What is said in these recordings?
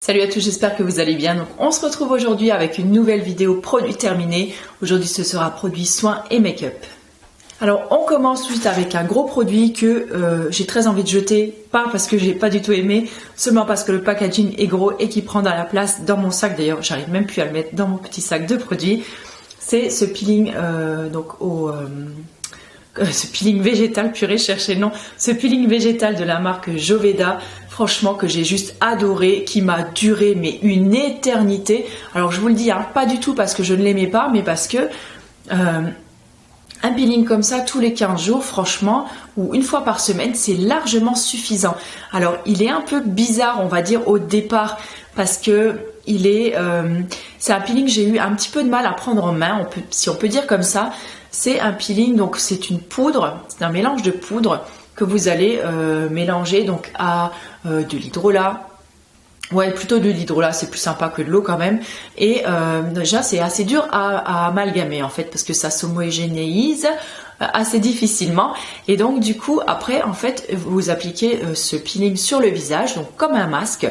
Salut à tous, j'espère que vous allez bien. Donc on se retrouve aujourd'hui avec une nouvelle vidéo produit terminé. Aujourd'hui ce sera produit soins et make-up. Alors on commence tout de suite avec un gros produit que j'ai très envie de jeter, pas parce que j'ai pas du tout aimé, seulement parce que le packaging est gros et qui prend de la place dans mon sac. D'ailleurs j'arrive même plus à le mettre dans mon petit sac de produits. C'est ce peeling ce peeling végétal, purée, cherchez le nom, ce peeling végétal de la marque Joveda, franchement que j'ai juste adoré, qui m'a duré mais une éternité. Alors je vous le dis, hein, pas du tout parce que je ne l'aimais pas, mais parce que un peeling comme ça tous les 15 jours, franchement, ou une fois par semaine, c'est largement suffisant. Alors il est un peu bizarre, on va dire, au départ, parce que c'est un peeling que j'ai eu un petit peu de mal à prendre en main, si on peut dire comme ça. C'est un peeling, donc c'est une poudre, c'est un mélange de poudre que vous allez mélanger donc à de l'hydrolat. Ouais, plutôt de l'hydrolat, c'est plus sympa que de l'eau quand même. Et déjà, c'est assez dur à amalgamer en fait, parce que ça s'homogénéise assez difficilement. Et donc du coup, après, en fait, vous appliquez ce peeling sur le visage, donc comme un masque.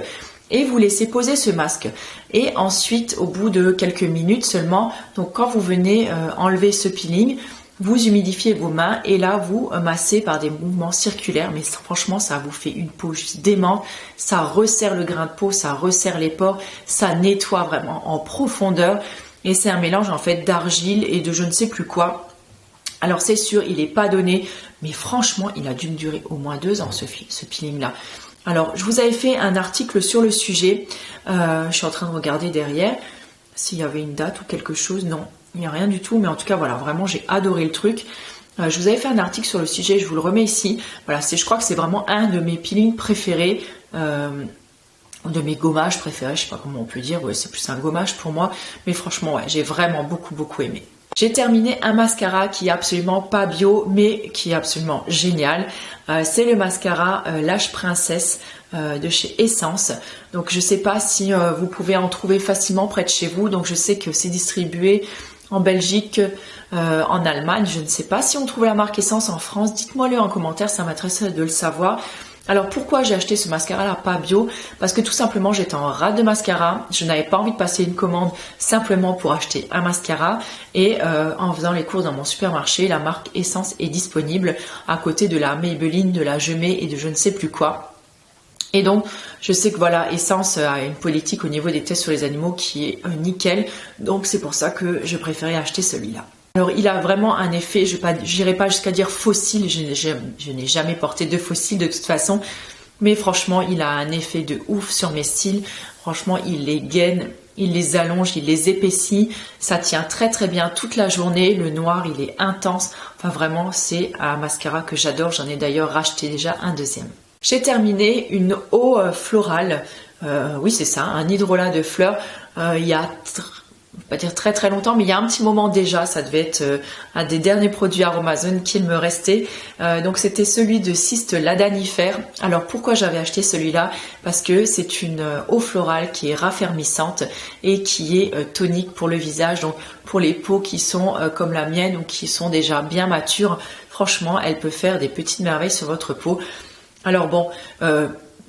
Et vous laissez poser ce masque. Et ensuite, au bout de quelques minutes seulement, donc quand vous venez enlever ce peeling, vous humidifiez vos mains et là vous massez par des mouvements circulaires. Mais franchement, ça vous fait une peau juste démente. Ça resserre le grain de peau, ça resserre les pores, ça nettoie vraiment en profondeur. Et c'est un mélange en fait d'argile et de je ne sais plus quoi. Alors c'est sûr, il n'est pas donné, mais franchement, il a dû me durer au moins 2 ans ce peeling-là. Alors, je vous avais fait un article sur le sujet. Je suis en train de regarder derrière s'il y avait une date ou quelque chose. Non, il n'y a rien du tout. Mais en tout cas, voilà, vraiment, j'ai adoré le truc. Je vous avais fait un article sur le sujet. Je vous le remets ici. Voilà, je crois que c'est vraiment un de mes peelings préférés. De mes gommages préférés. Je ne sais pas comment on peut dire. Ouais, c'est plus un gommage pour moi. Mais franchement, ouais, j'ai vraiment beaucoup aimé. J'ai terminé un mascara qui est absolument pas bio, mais qui est absolument génial. C'est le mascara Lash Princesse de chez Essence. Donc je sais pas si vous pouvez en trouver facilement près de chez vous. Donc je sais que c'est distribué en Belgique, en Allemagne. Je ne sais pas si on trouve la marque Essence en France. Dites-moi-le en commentaire, ça m'intéresserait de le savoir. Alors pourquoi j'ai acheté ce mascara là pas bio? Parce que tout simplement j'étais en rate de mascara, je n'avais pas envie de passer une commande simplement pour acheter un mascara et en faisant les courses dans mon supermarché, la marque Essence est disponible à côté de la Maybelline, de la Gemay et de je ne sais plus quoi. Et donc je sais que voilà, Essence a une politique au niveau des tests sur les animaux qui est nickel, donc c'est pour ça que je préférais acheter celui-là. Alors il a vraiment un effet, je n'irai pas jusqu'à dire fossile, je n'ai jamais porté de fossile de toute façon, mais franchement il a un effet de ouf sur mes cils, franchement il les gaine, il les allonge, il les épaissit, ça tient très bien toute la journée, le noir il est intense, enfin vraiment c'est un mascara que j'adore, j'en ai d'ailleurs racheté déjà un deuxième. J'ai terminé une eau florale, oui c'est ça, un hydrolat de fleurs, il y a pas dire très longtemps, mais il y a un petit moment déjà, ça devait être un des derniers produits Aromazone qu'il me restait. Donc c'était celui de Cyste Ladanifère. Alors pourquoi j'avais acheté celui-là? Parce que c'est une eau florale qui est raffermissante et qui est tonique pour le visage. Donc pour les peaux qui sont comme la mienne ou qui sont déjà bien matures, franchement, elle peut faire des petites merveilles sur votre peau. Alors bon,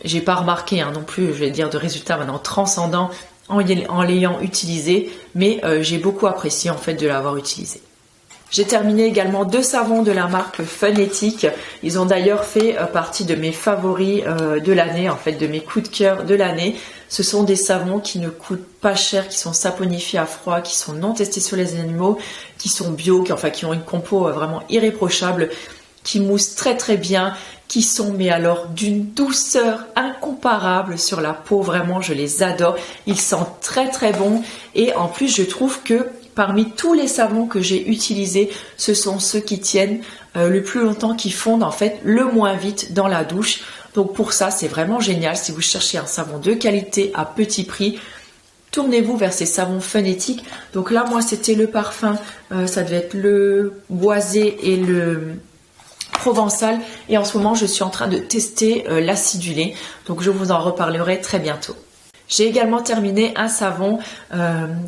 j'ai pas remarqué non plus, je vais dire, de résultats maintenant transcendants en l'ayant utilisé, mais j'ai beaucoup apprécié en fait de l'avoir utilisé. J'ai terminé également 2 savons de la marque Funétique. Ils ont d'ailleurs fait partie de mes favoris de l'année, en fait de mes coups de cœur de l'année. Ce sont des savons qui ne coûtent pas cher, qui sont saponifiés à froid, qui sont non testés sur les animaux, qui sont bio, qui ont une compo vraiment irréprochable, qui moussent très bien, qui sont mais alors d'une douceur incomparable sur la peau, vraiment je les adore, ils sentent très bon et en plus je trouve que parmi tous les savons que j'ai utilisés, ce sont ceux qui tiennent le plus longtemps, qui fondent en fait le moins vite dans la douche. Donc pour ça c'est vraiment génial, si vous cherchez un savon de qualité à petit prix, tournez-vous vers ces savons Funétique. Donc là moi c'était le parfum, ça devait être le boisé et le provençal et en ce moment je suis en train de tester l'acidulé, donc je vous en reparlerai très bientôt. J'ai également terminé un savon,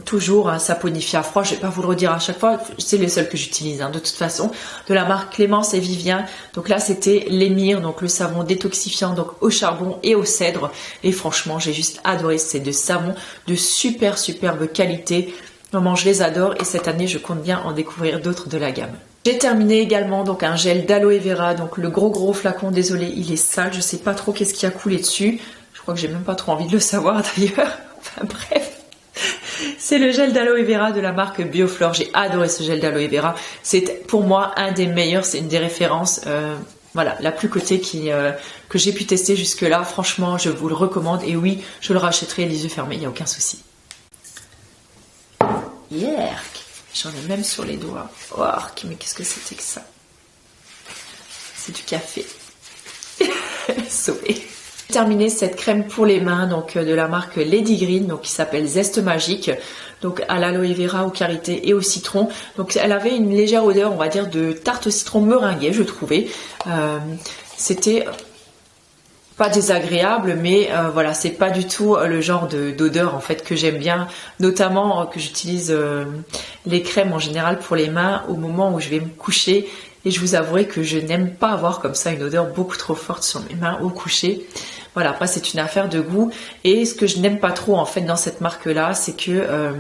toujours un saponifié à froid, je vais pas vous le redire à chaque fois, c'est les seuls que j'utilise de toute façon, de la marque Clémence et Vivien. Donc là c'était l'émir, donc le savon détoxifiant donc au charbon et au cèdre. Et franchement j'ai juste adoré ces deux savons de superbe qualité. Vraiment je les adore et cette année je compte bien en découvrir d'autres de la gamme. J'ai terminé également donc un gel d'aloe vera, donc le gros flacon, désolé il est sale, je sais pas trop qu'est-ce qui a coulé dessus. Je crois que j'ai même pas trop envie de le savoir d'ailleurs. Enfin bref. C'est le gel d'aloe vera de la marque Bioflore. J'ai adoré ce gel d'aloe vera. C'est pour moi un des meilleurs, c'est une des références, voilà, la plus cotée que j'ai pu tester jusque là. Franchement, je vous le recommande et oui, je le rachèterai les yeux fermés, il n'y a aucun souci. Yerk, j'en ai même sur les doigts. Oh, mais qu'est-ce que c'était que ça? C'est du café. Sauvé. J'ai terminé cette crème pour les mains donc de la marque Lady Green, donc qui s'appelle Zeste Magique, donc à l'aloe vera, au karité et au citron. Donc elle avait une légère odeur, on va dire, de tarte au citron meringuée, je trouvais. C'était pas désagréable, mais voilà, c'est pas du tout le genre d'odeur en fait que j'aime bien, notamment que j'utilise les crèmes en général pour les mains au moment où je vais me coucher. Et je vous avouerai que je n'aime pas avoir comme ça une odeur beaucoup trop forte sur mes mains au coucher. Voilà, après c'est une affaire de goût. Et ce que je n'aime pas trop en fait dans cette marque-là, c'est que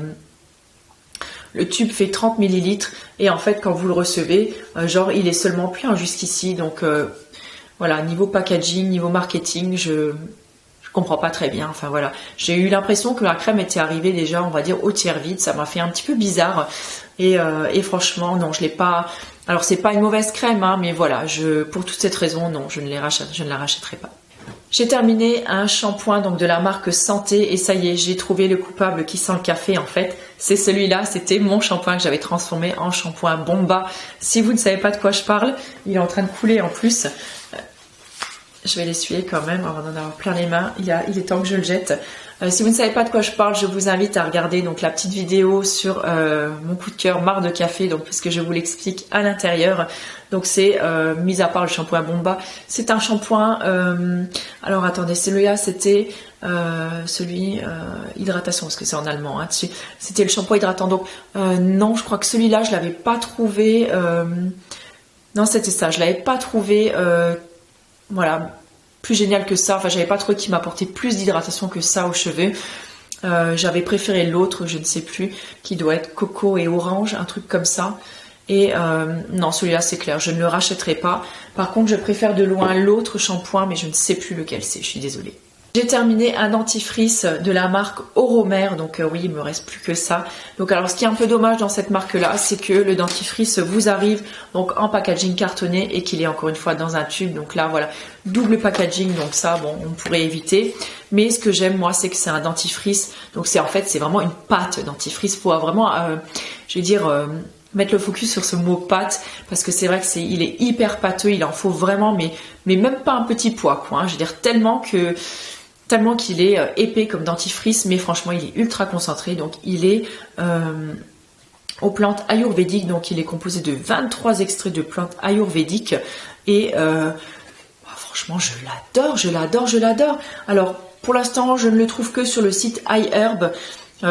le tube fait 30 ml. Et en fait quand vous le recevez, genre il est seulement plein jusqu'ici. Donc voilà, niveau packaging, niveau marketing, je comprends pas très bien. Enfin voilà, j'ai eu l'impression que la crème était arrivée déjà, on va dire, au tiers vide. Ça m'a fait un petit peu bizarre. Et franchement, non, je l'ai pas... Alors c'est pas une mauvaise crème, mais voilà, pour toute cette raison, non, je ne la rachèterai pas. J'ai terminé un shampoing donc de la marque Santé et ça y est, j'ai trouvé le coupable qui sent le café en fait. C'est celui-là, c'était mon shampoing que j'avais transformé en shampoing Bomba. Si vous ne savez pas de quoi je parle, il est en train de couler en plus. Je vais l'essuyer quand même avant d'en avoir plein les mains. Il est temps que je le jette. Si vous ne savez pas de quoi je parle, je vous invite à regarder donc la petite vidéo sur mon coup de cœur marre de café, donc parce que je vous l'explique à l'intérieur. Donc c'est mis à part le shampoing Bomba, c'est un shampoing. Alors attendez, celui-là c'était celui hydratation parce que c'est en allemand dessus. C'était le shampoing hydratant. Donc non, je crois que celui-là je l'avais pas trouvé. Non, c'était ça, je l'avais pas trouvé. Voilà, plus génial que ça. Enfin, j'avais pas trouvé qui m'apportait plus d'hydratation que ça aux cheveux. J'avais préféré l'autre, je ne sais plus, qui doit être coco et orange, un truc comme ça. Et non, celui-là c'est clair, je ne le rachèterai pas. Par contre, je préfère de loin l'autre shampoing, mais je ne sais plus lequel c'est, je suis désolée. J'ai terminé un dentifrice de la marque Oromer, donc oui, il me reste plus que ça. Donc alors, ce qui est un peu dommage dans cette marque-là, c'est que le dentifrice vous arrive donc en packaging cartonné et qu'il est encore une fois dans un tube. Donc là, voilà, double packaging, donc ça, bon, on pourrait éviter. Mais ce que j'aime, moi, c'est que c'est un dentifrice. Donc c'est en fait, c'est vraiment une pâte dentifrice. Faut vraiment, je vais dire... mettre le focus sur ce mot pâte parce que c'est vrai que il est hyper pâteux, il en faut vraiment mais même pas un petit poids quoi, je veux dire tellement qu'il est épais comme dentifrice, mais franchement il est ultra concentré, donc il est aux plantes ayurvédiques, donc il est composé de 23 extraits de plantes ayurvédiques et franchement je l'adore. Alors pour l'instant je ne le trouve que sur le site iHerb.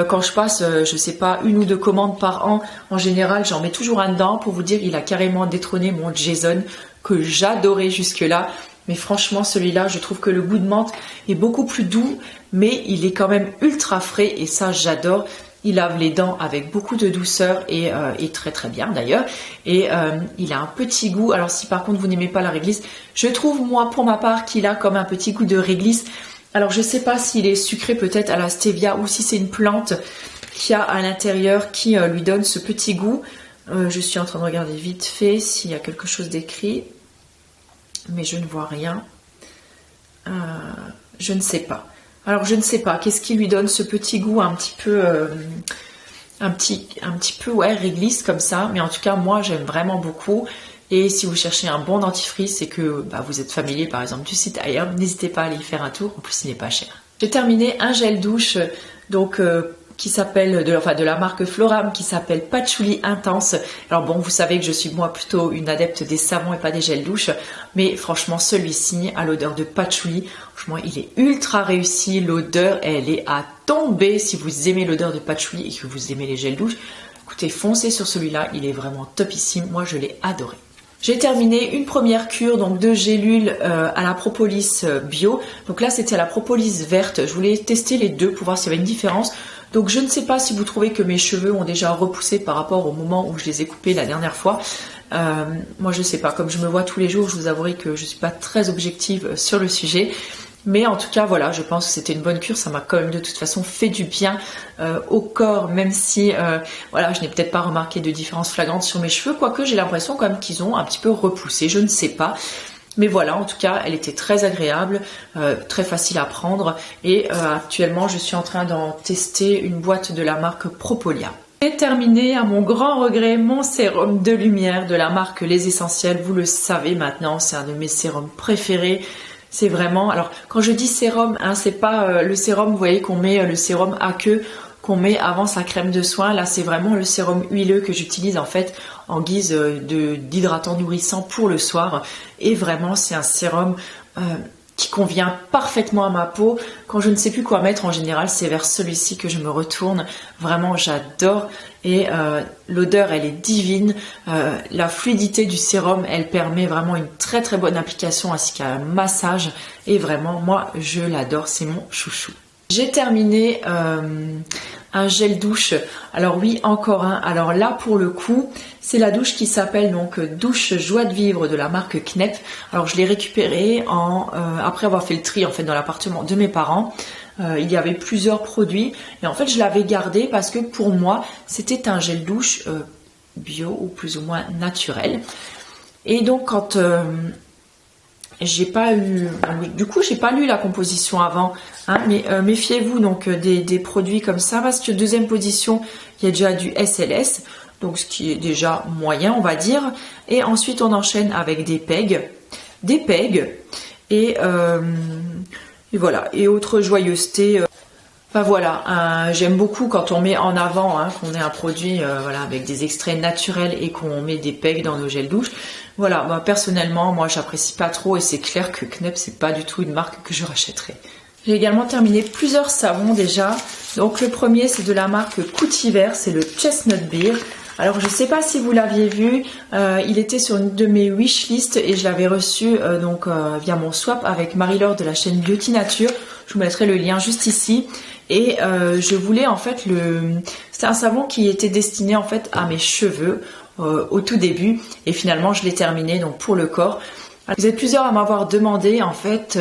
Quand je passe, je sais pas, 1 ou 2 commandes par an, en général, j'en mets toujours un dedans. Pour vous dire, il a carrément détrôné mon Jason, que j'adorais jusque-là. Mais franchement, celui-là, je trouve que le goût de menthe est beaucoup plus doux, mais il est quand même ultra frais et ça, j'adore. Il lave les dents avec beaucoup de douceur et très très bien d'ailleurs. Et il a un petit goût. Alors si par contre vous n'aimez pas la réglisse, je trouve moi pour ma part qu'il a comme un petit goût de réglisse. Alors je sais pas s'il est sucré peut-être à la stevia ou si c'est une plante qui a à l'intérieur qui lui donne ce petit goût. Je suis en train de regarder vite fait s'il y a quelque chose d'écrit, mais je ne vois rien. Je ne sais pas. Alors je ne sais pas, qu'est-ce qui lui donne ce petit goût un petit peu, ouais, réglisse comme ça. Mais en tout cas moi j'aime vraiment beaucoup. Et si vous cherchez un bon dentifrice et que vous êtes familier par exemple du site iHerb, n'hésitez pas à aller y faire un tour, en plus il n'est pas cher. J'ai terminé un gel douche, donc qui s'appelle de la marque Floram, qui s'appelle Patchouli Intense. Alors bon, vous savez que je suis moi plutôt une adepte des savons et pas des gels douche, mais franchement celui-ci a l'odeur de patchouli. Franchement, il est ultra réussi. L'odeur, elle est à tomber. Si vous aimez l'odeur de patchouli et que vous aimez les gels douche, écoutez, foncez sur celui-là. Il est vraiment topissime. Moi, je l'ai adoré. J'ai terminé une première cure donc de gélules à la propolis bio. Donc là, c'était à la propolis verte. Je voulais tester les deux pour voir s'il y avait une différence. Donc je ne sais pas si vous trouvez que mes cheveux ont déjà repoussé par rapport au moment où je les ai coupés la dernière fois. Moi je sais pas, comme je me vois tous les jours, je vous avouerai que je ne suis pas très objective sur le sujet. Mais en tout cas voilà, je pense que c'était une bonne cure, ça m'a quand même de toute façon fait du bien au corps, même si voilà, je n'ai peut-être pas remarqué de différence flagrante sur mes cheveux, quoique j'ai l'impression quand même qu'ils ont un petit peu repoussé, je ne sais pas. Mais voilà, en tout cas, elle était très agréable, très facile à prendre et actuellement, je suis en train d'en tester une boîte de la marque Propolia. J'ai terminé, à mon grand regret, mon sérum de lumière de la marque Les Essentiels. Vous le savez maintenant, c'est un de mes sérums préférés. C'est vraiment, alors quand je dis sérum, hein, c'est pas le sérum, vous voyez qu'on met le sérum aqueux qu'on met avant sa crème de soin. Là, c'est vraiment le sérum huileux que j'utilise en fait en guise d'hydratant nourrissant pour le soir. Et vraiment, c'est un sérum qui convient parfaitement à ma peau. Quand je ne sais plus quoi mettre, en général, c'est vers celui-ci que je me retourne. Vraiment, j'adore. Et l'odeur, elle est divine. La fluidité du sérum, elle permet vraiment une très très bonne application ainsi qu'un massage. Et vraiment, moi, je l'adore. C'est mon chouchou. J'ai terminé un gel douche. Alors oui, encore un. Alors là, pour le coup, c'est la douche qui s'appelle donc douche joie de vivre de la marque Knep. Alors je l'ai récupéré après avoir fait le tri en fait dans l'appartement de mes parents. Il y avait plusieurs produits et en fait je l'avais gardé parce que pour moi c'était un gel douche bio ou plus ou moins naturel. Et donc quand j'ai pas eu, du coup j'ai pas lu la composition avant, hein, mais méfiez-vous donc des produits comme ça parce que deuxième position il y a déjà du SLS, donc ce qui est déjà moyen on va dire, et ensuite on enchaîne avec des PEG et voilà, et autres joyeusetés. Enfin voilà, j'aime beaucoup quand on met en avant qu'on ait un produit voilà, avec des extraits naturels et qu'on met des PEG dans nos gels douche. Voilà, bah, personnellement, moi j'apprécie pas trop et c'est clair que Knep c'est pas du tout une marque que je rachèterais. J'ai également terminé plusieurs savons déjà. Donc le premier c'est de la marque Coutiver, c'est le Chestnut Beer. Alors je sais pas si vous l'aviez vu, il était sur une de mes wishlist et je l'avais reçu via mon swap avec Marie-Laure de la chaîne Beauty Nature. Je vous mettrai le lien juste ici. Et je voulais en fait c'est un savon qui était destiné en fait à mes cheveux au tout début et finalement je l'ai terminé donc pour le corps. Vous êtes plusieurs à m'avoir demandé en fait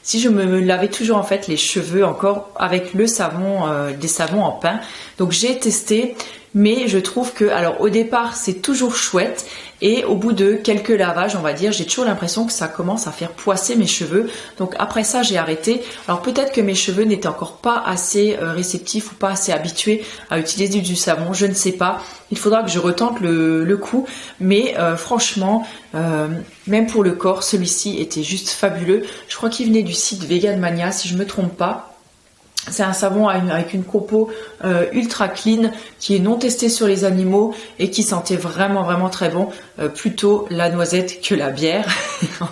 si je me lavais toujours en fait les cheveux encore avec le savon, des savons en pin. Donc j'ai testé, mais je trouve que alors au départ c'est toujours chouette et au bout de quelques lavages on va dire j'ai toujours l'impression que ça commence à faire poisser mes cheveux. Donc après ça j'ai arrêté. Alors peut-être que mes cheveux n'étaient encore pas assez réceptifs ou pas assez habitués à utiliser du savon, je ne sais pas. Il faudra que je retente le coup, mais franchement même pour le corps celui-ci était juste fabuleux. Je crois qu'il venait du site Vegan Mania si je me trompe pas. C'est un savon avec une compo ultra clean qui est non testé sur les animaux et qui sentait vraiment vraiment très bon, plutôt la noisette que la bière,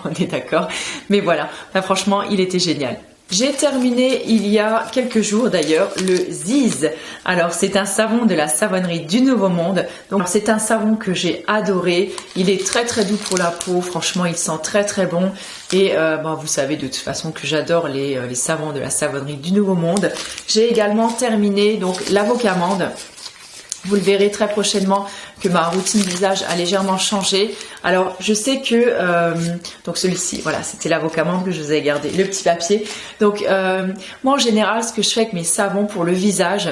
on est d'accord, mais voilà, enfin, franchement il était génial. J'ai terminé il y a quelques jours d'ailleurs le Ziz. Alors c'est un savon de la savonnerie du Nouveau Monde. Donc c'est un savon que j'ai adoré. Il est très très doux pour la peau. Franchement il sent très très bon. Et vous savez de toute façon que j'adore les savons de la savonnerie du Nouveau Monde. J'ai également terminé donc l'avocamande. Vous le verrez très prochainement que ma routine visage a légèrement changé. Alors je sais que donc celui-ci, voilà, c'était l'avocamande que je vous ai gardé, le petit papier. Donc moi en général, ce que je fais avec mes savons pour le visage,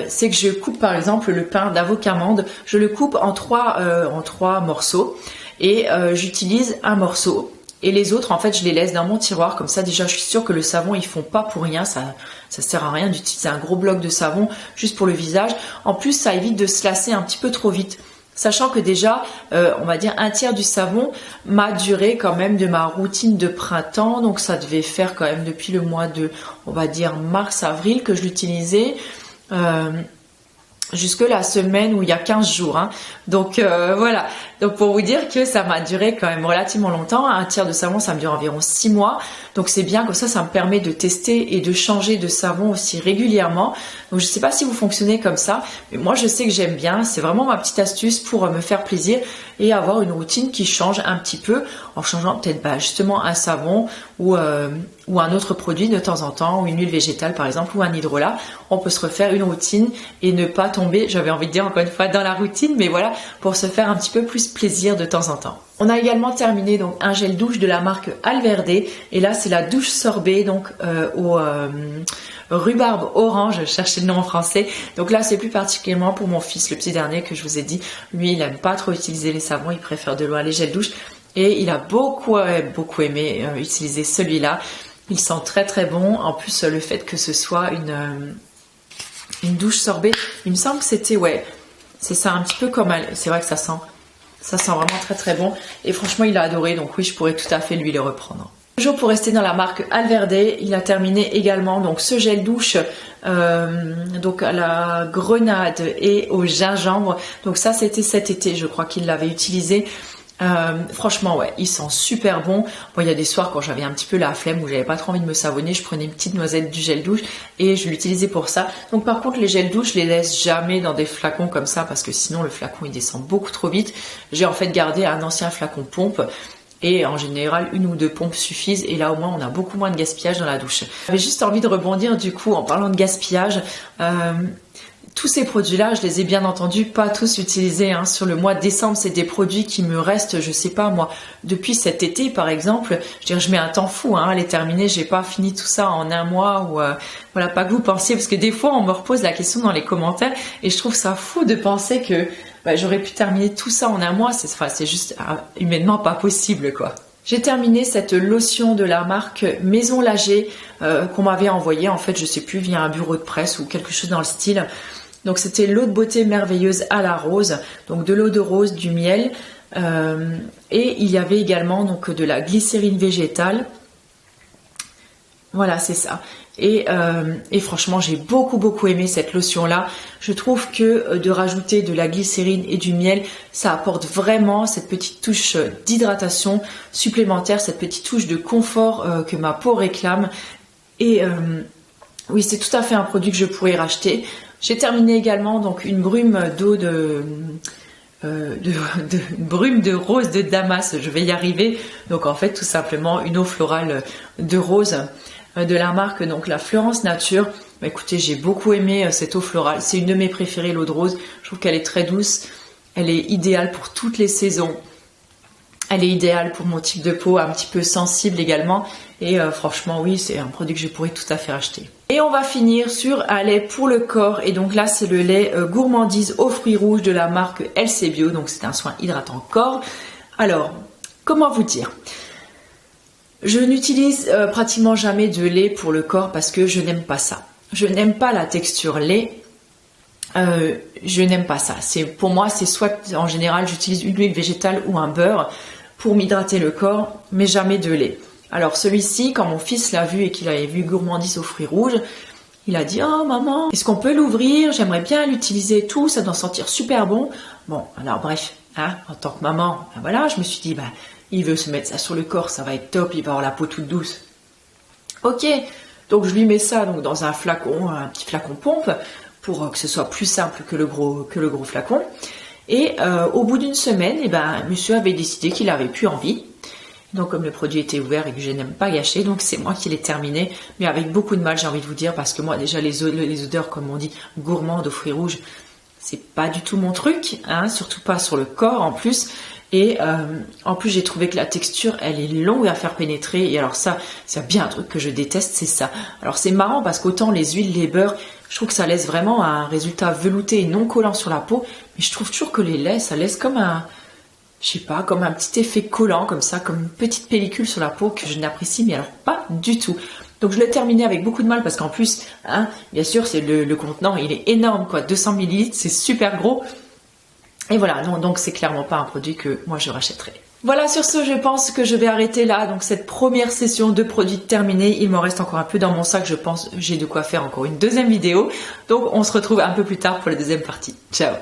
c'est que je coupe par exemple le pain d'avocamande, je le coupe en trois morceaux et j'utilise un morceau. Et les autres, en fait, je les laisse dans mon tiroir. Comme ça, déjà, je suis sûre que le savon, ils font pas pour rien. Ça sert à rien d'utiliser un gros bloc de savon juste pour le visage. En plus, ça évite de se lasser un petit peu trop vite. Sachant que déjà, on va dire un tiers du savon m'a duré quand même de ma routine de printemps. Donc, ça devait faire quand même depuis le mois de, on va dire, mars-avril que je l'utilisais. jusque la semaine où il y a 15 jours. Hein. Donc voilà, donc pour vous dire que ça m'a duré quand même relativement longtemps. Un tiers de savon, ça me dure environ 6 mois. Donc c'est bien, comme ça me permet de tester et de changer de savon aussi régulièrement. Donc je sais pas si vous fonctionnez comme ça, mais moi je sais que j'aime bien. C'est vraiment ma petite astuce pour me faire plaisir et avoir une routine qui change un petit peu en changeant peut-être justement un savon ou un autre produit de temps en temps, ou une huile végétale par exemple, ou un hydrolat. On peut se refaire une routine et ne pas tomber, j'avais envie de dire encore une fois, dans la routine, mais voilà, pour se faire un petit peu plus plaisir de temps en temps. On a également terminé donc un gel douche de la marque Alverde, et là c'est la douche sorbet donc au rhubarbe orange, je cherchais le nom en français. Donc là c'est plus particulièrement pour mon fils, le petit dernier que je vous ai dit. Lui il aime pas trop utiliser les savons, il préfère de loin les gels douche, et il a beaucoup aimé utiliser celui-là. Il sent très très bon. En plus le fait que ce soit une douche sorbet, il me semble que c'était, c'est ça, un petit peu comme elle. C'est vrai que ça sent vraiment très très bon, et franchement il a adoré, donc oui, je pourrais tout à fait lui le reprendre. Toujours pour rester dans la marque Alverde, il a terminé également donc ce gel douche donc à la grenade et au gingembre. Donc ça c'était cet été, je crois qu'il l'avait utilisé. Franchement il sent super bon. Bon, il y a des soirs quand j'avais un petit peu la flemme, où j'avais pas trop envie de me savonner, je prenais une petite noisette du gel douche et je l'utilisais pour ça. Donc par contre les gels douche, je les laisse jamais dans des flacons comme ça, parce que sinon le flacon il descend beaucoup trop vite. J'ai en fait gardé un ancien flacon pompe, et en général 1 ou 2 pompes suffisent, et là au moins on a beaucoup moins de gaspillage dans la douche. J'avais juste envie de rebondir du coup en parlant de gaspillage. Tous ces produits-là, je les ai bien entendu pas tous utilisés. Hein. Sur le mois de décembre, c'est des produits qui me restent, je sais pas moi, depuis cet été par exemple. Je mets un temps fou à les terminer. J'ai pas fini tout ça en un mois, ou voilà, pas que vous pensiez, parce que des fois on me repose la question dans les commentaires et je trouve ça fou de penser que j'aurais pu terminer tout ça en un mois. C'est juste humainement pas possible quoi. J'ai terminé cette lotion de la marque Maison Lager qu'on m'avait envoyée, en fait je sais plus, via un bureau de presse ou quelque chose dans le style. Donc c'était l'eau de beauté merveilleuse à la rose, donc de l'eau de rose, du miel, et il y avait également donc de la glycérine végétale. Voilà, c'est ça. Et franchement j'ai beaucoup aimé cette lotion là. Je trouve que de rajouter de la glycérine et du miel, ça apporte vraiment cette petite touche d'hydratation supplémentaire, cette petite touche de confort que ma peau réclame. Et oui, c'est tout à fait un produit que je pourrais racheter. J'ai terminé également donc une brume d'eau brume de rose de Damas, je vais y arriver. Donc en fait tout simplement une eau florale de rose de la marque donc la Florence Nature. Écoutez, j'ai beaucoup aimé cette eau florale, c'est une de mes préférées, l'eau de rose. Je trouve qu'elle est très douce, elle est idéale pour toutes les saisons, elle est idéale pour mon type de peau un petit peu sensible également, et franchement oui, c'est un produit que je pourrais tout à fait acheter. Et on va finir sur un lait pour le corps, et donc là c'est le lait gourmandise aux fruits rouges de la marque LC Bio, donc c'est un soin hydratant corps. Alors comment vous dire, je n'utilise pratiquement jamais de lait pour le corps parce que je n'aime pas ça. Je n'aime pas la texture lait. Je n'aime pas ça. Pour moi, c'est soit en général j'utilise une huile végétale ou un beurre pour m'hydrater le corps, mais jamais de lait. Alors celui-ci, quand mon fils l'a vu et qu'il avait vu gourmandise aux fruits rouges, il a dit « Oh maman, est-ce qu'on peut l'ouvrir? J'aimerais bien l'utiliser et tout, ça doit sentir super bon. » Bon, alors bref, en tant que maman, voilà, je me suis dit il veut se mettre ça sur le corps, ça va être top, il va avoir la peau toute douce. Ok, donc je lui mets ça donc dans un flacon, un petit flacon pompe, pour que ce soit plus simple que le gros flacon. Et au bout d'une semaine, monsieur avait décidé qu'il avait plus envie. Donc comme le produit était ouvert et que je n'aime pas gâcher, donc c'est moi qui l'ai terminé, mais avec beaucoup de mal, j'ai envie de vous dire, parce que moi déjà les odeurs, comme on dit, gourmandes aux fruits rouges, c'est pas du tout mon truc, surtout pas sur le corps en plus. Et en plus j'ai trouvé que la texture elle est longue à faire pénétrer, et alors ça c'est bien un truc que je déteste, c'est ça. Alors c'est marrant parce qu'autant les huiles, les beurres, je trouve que ça laisse vraiment un résultat velouté et non collant sur la peau, mais je trouve toujours que les laits ça laisse comme comme un petit effet collant comme ça, comme une petite pellicule sur la peau que je n'apprécie mais alors pas du tout. Donc je l'ai terminé avec beaucoup de mal parce qu'en plus bien sûr c'est le contenant, il est énorme quoi, 200 ml, c'est super gros. Et voilà, donc c'est clairement pas un produit que moi je rachèterais. Voilà, sur ce, je pense que je vais arrêter là. Donc cette première session de produits terminée, il m'en reste encore un peu dans mon sac. Je pense j'ai de quoi faire encore une deuxième vidéo. Donc on se retrouve un peu plus tard pour la deuxième partie. Ciao!